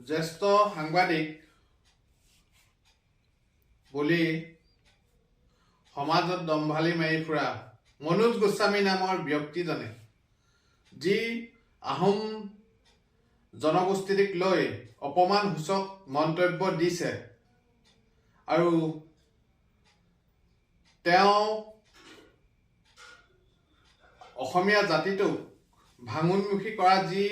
জ্যেষ্ঠ সাংবাদিক বুলি সমাজত দম্ভালি মাৰি ফুৰা মনোজ গোস্বামী নামৰ ব্যক্তিজনে যি আহোম জনগোষ্ঠীক লৈ অপমানসূচক মন্তব্য দিছে আৰু তেওঁ অসমীয়া জাতিটোক ভাঙোন্মুখী কৰা যি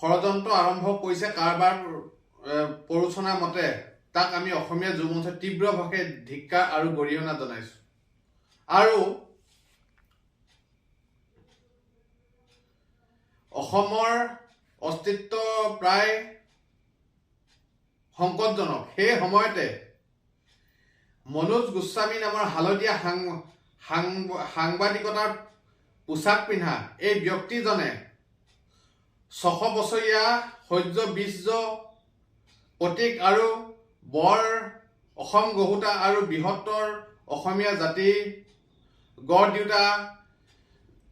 ষড়যন্ত্ৰ আৰম্ভ কৰিছে কাৰবাৰ প্ৰৰোচনা মতে তাক আমি অসমীয়া যুৱ মঞ্চই তীব্ৰভাৱে ধিক্কাৰ আৰু গৰিহণা জনাইছো। আৰু অসমৰ অস্তিত্ব প্ৰায় সংকটজনক। সেই সময়তে মনোজ গোস্বামী নামৰ হালধীয়া সাংবাদিকতাৰ পোছাক পিন্ধা এই ব্যক্তিজনে 600 বছৰীয়া শৌৰ্য বীৰ্য প্ৰতীক আৰু বৰ অসম গঢ়োতা আৰু বৃহত্তৰ অসমীয়া জাতি গঢ় দিওঁতা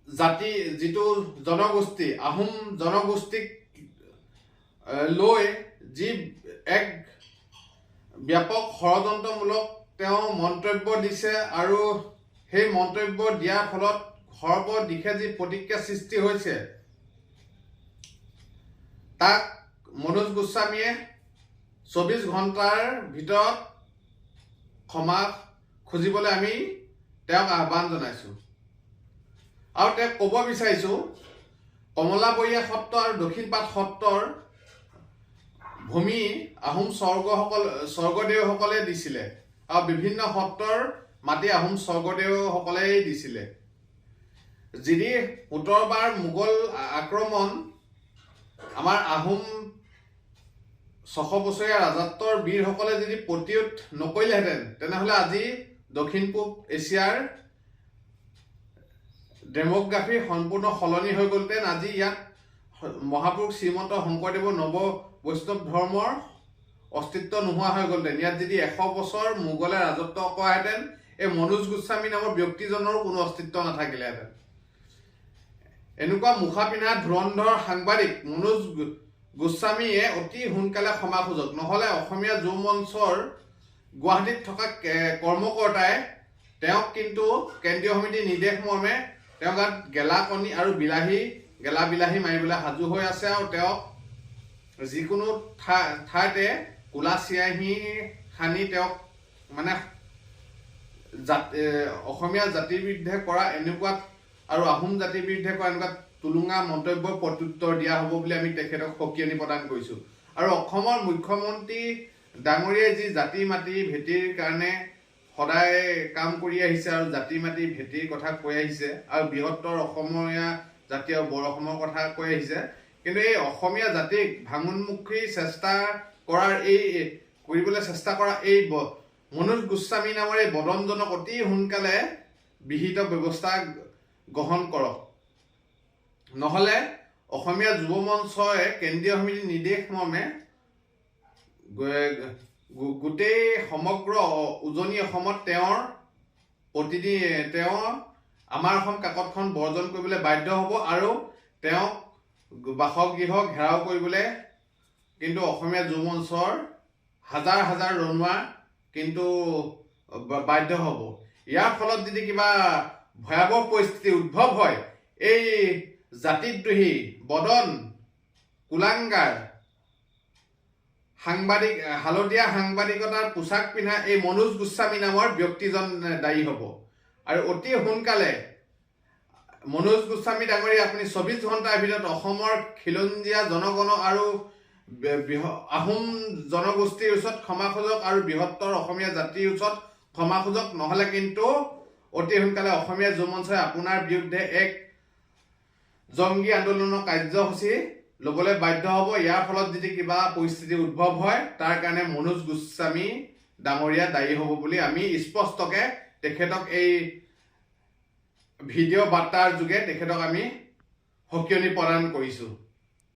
জাতি যিটো জনগোষ্ঠী আহোম জনগোষ্ঠীক লৈ যি এক ব্যাপক ষড়যন্ত্ৰমূলক তেওঁ মন্তব্য দিছে আৰু সেই মন্তব্য দিয়াৰ ফলত সৰ্বদিশে যি প্ৰতিক্ৰিয়া সৃষ্টি হৈছে তাক মনোজ গোস্বামীয়ে 24 ঘণ্টাৰ ভিতৰত ক্ষমা খুজিবলৈ আমি তেওঁক আহ্বান জনাইছোঁ। আৰু তেওঁক ক'ব বিচাৰিছোঁ কমলাবৰীয়া সত্ৰ আৰু দক্ষিণপাট সত্ৰৰ ভূমি আহোম স্বৰ্গদেউসকলে দিছিলে আৰু বিভিন্ন সত্ৰৰ মাটি আহোম স্বৰ্গদেউসকলেই দিছিলে। যদি 17 বাৰ মোগল আক্ৰমণ আমাৰ আহোম 600 বছৰীয়া ৰাজত্বৰ বীৰসকলে যদি প্ৰতিৰোধ নকৰিলেহেঁতেন তেনেহ'লে আজি দক্ষিণ পূব এছিয়াৰ ডেমোগ্ৰাফি সম্পূৰ্ণ সলনি হৈ গ'লহেঁতেন। আজি ইয়াত মহাপুৰুষ শ্ৰীমন্ত শংকৰদেৱৰ নৱ বৈষ্ণৱ ধৰ্মৰ অস্তিত্ব নোহোৱা হৈ গ'লহেঁতেন। ইয়াত যদি 100 বছৰ মোগলে ৰাজত্ব কৰাহেঁতেন এই মনোজ গোস্বামী নামৰ ব্যক্তিজনৰো কোনো অস্তিত্ব নাথাকিলেহেঁতেন। এনেকুৱা মুখা পিন্ধা ধুৰন্ধৰ সাংবাদিক মনোজ গোস্বামীয়ে অতি সোনকালে ক্ষমা খোজক, নহ'লে অসমীয়া যুৱ মঞ্চৰ গুৱাহাটীত থকা কৰ্মকৰ্তাই তেওঁক কিন্তু কেন্দ্ৰীয় সমিতিৰ নিৰ্দেশ মৰ্মে তেওঁ গাত গেলাকণী আৰু বিলাহী মাৰিবলৈ সাজু হৈ আছে আৰু তেওঁক যিকোনো ঠাইতে কোলা চিয়াহী সানি তেওঁক মানে অসমীয়া জাতিৰ বিৰুদ্ধে কৰা এনেকুৱা আৰু আহোম জাতিৰ বিৰুদ্ধে কৰা এনেকুৱা টুলুঙা মন্তব্যৰ প্ৰত্যুত্তৰ দিয়া হ'ব বুলি আমি তেখেতক সকিয়নি প্ৰদান কৰিছোঁ। আৰু অসমৰ মুখ্যমন্ত্ৰী ডাঙৰীয়াই যি জাতি মাটি ভেটিৰ কাৰণে সদায় কাম কৰি আহিছে আৰু জাতি মাটি ভেটিৰ কথা কৈ আহিছে আৰু বৃহত্তৰ অসমীয়া জাতি আৰু বৰ অসমৰ কথা কৈ আহিছে, কিন্তু এই অসমীয়া জাতিক ভাঙোন্মুখী কৰিবলৈ চেষ্টা কৰা এই মনোজ গোস্বামী নামৰ এই বদনজনক অতি সোনকালে বিহিত ব্যৱস্থা গ্ৰহণ কৰক, নহ'লে অসমীয়া যুৱ মঞ্চই কেন্দ্ৰীয় সমিতিৰ নিৰ্দেশ মৰ্মে গোটেই সমগ্ৰ উজনি অসমত তেওঁৰ আমাৰ অসম কাকতখন বৰ্জন কৰিবলৈ বাধ্য হ'ব আৰু তেওঁক বাসগৃহ ঘেৰাও কৰিবলৈ কিন্তু অসমীয়া যুৱ মঞ্চৰ হাজাৰ হাজাৰ ৰনুৱা কিন্তু বাধ্য হ'ব। ইয়াৰ ফলত যদি কিবা ভয়াৱহ পৰিস্থিতি উদ্ভৱ হয় এই জাতিদ্ৰোহী বদন কুলাংগাৰ হালধীয়া সাংবাদিকতাৰ পোছাক পিন্ধা এই মনোজ গোস্বামী নামৰ ব্যক্তিজন দায়ী হ'ব। আৰু অতি সোনকালে মনোজ গোস্বামী ডাঙৰীয়া আপুনি 24 ঘণ্টাৰ ভিতৰত অসমৰ খিলঞ্জীয়া জনগণ আৰু আহোম জনগোষ্ঠীৰ ওচৰত ক্ষমা খোজক আৰু বৃহত্তৰ অসমীয়া জাতিৰ ওচৰত ক্ষমা খোজক, নহ'লে কিন্তু অতি সোনকালে অসমীয়া যুৱ মঞ্চই আপোনাৰ বিৰুদ্ধে এক জংগী আন্দোলনৰ কাৰ্যসূচী ল'বলৈ বাধ্য হ'ব। ইয়াৰ ফলত যদি কিবা পৰিস্থিতি উদ্ভৱ হয় তাৰ কাৰণে মনোজ গোস্বামী ডাঙৰীয়া দায়ী হ'ব বুলি আমি স্পষ্টকৈ তেখেতক এই ভিডিঅ' বাৰ্তাৰ যোগে তেখেতক আমি সকিয়নি প্ৰদান কৰিছোঁ।